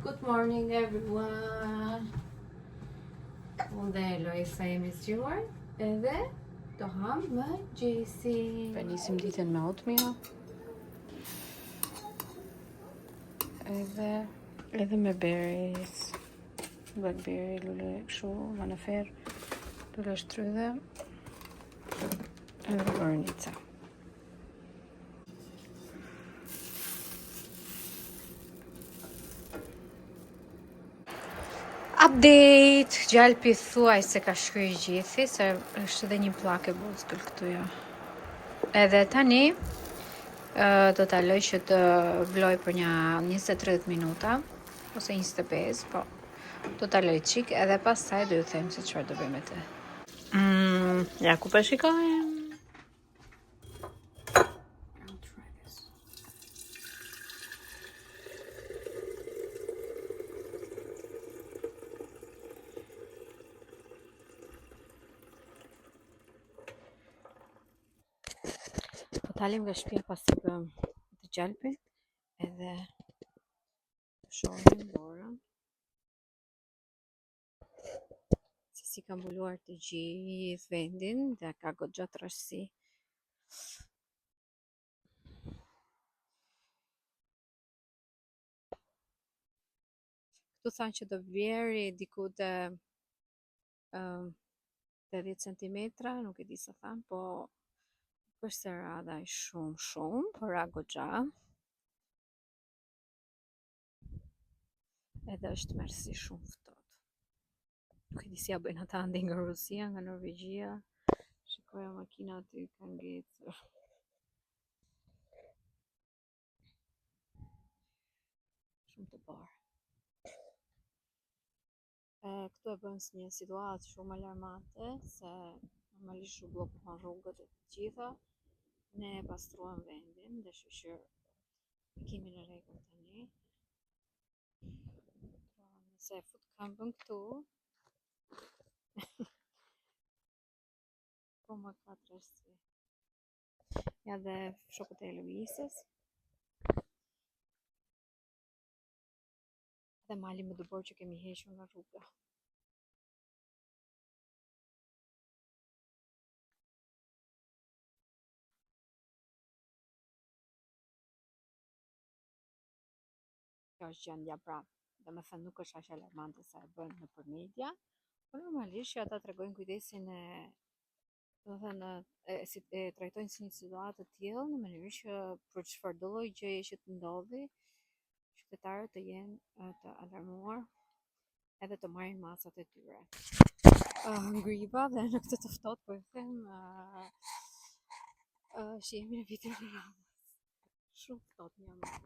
Good morning everyone. Unë dhe Eloisa jemi zgjuar edhe do ham mëngjesin. Pa nisim ditën me oatmeal. Edhe me berries. Blackberry, lule kështu, manafer, lule shtrydhe. Edhe boronica. Update! Gjalpi thuaj se ka shkruaj gjithi, se është edhe një pllakë e bukur këtu ja. Edhe tani do ta loj që të vloj për një 20-30 minuta ose 25, po do ta loj çik edhe pastaj do ju them se çfarë do bëj me të. Ja ku po shikojmë. Talim nga shtëpia pasi bëm të gjalpin edhe shohim borën se si ka mbuluar të gjithë vendin dhe ka goxha trashësi. Këtu thanë që do bjeri diku te 80 cm, nuk e di sa thanë, po përse rada i shumë, por ra goxha. Edhe është mersi shumë ftohtë. Nuk e di si ja bëjnë ata andi nga Rusia, nga Norvegjia. Shikoja makina aty ka ngecur. Shumë të parë. Këtu e bën si një situatë shumë alarmante, se normalisht u bllokuan rrugët e të gjitha. Ne pastruam vendin, dhe shoqër kemi në rregull tani. Nëse e fut këmbën këtu, po më ka trashësi. Ja dhe shokët e Eloisës. Dhe mali më dëbor që kemi hequr nga rruga. Kjo është gjendja pra, dhe me thënë nuk është aq alarmante sa e bën nëpër media, por normalisht që ata tregojnë kujdesin e trajtojnë si një situatë të tillë në mënyrë që për çfarëdo lloj gjëje që të ndodhi, qytetarët të jenë të alarmuar edhe të marrin masat e tyre. Ngriva dhe në këtë të ftohtë po e them që jemi në vitin e radhës. Shumë ftohtë jam.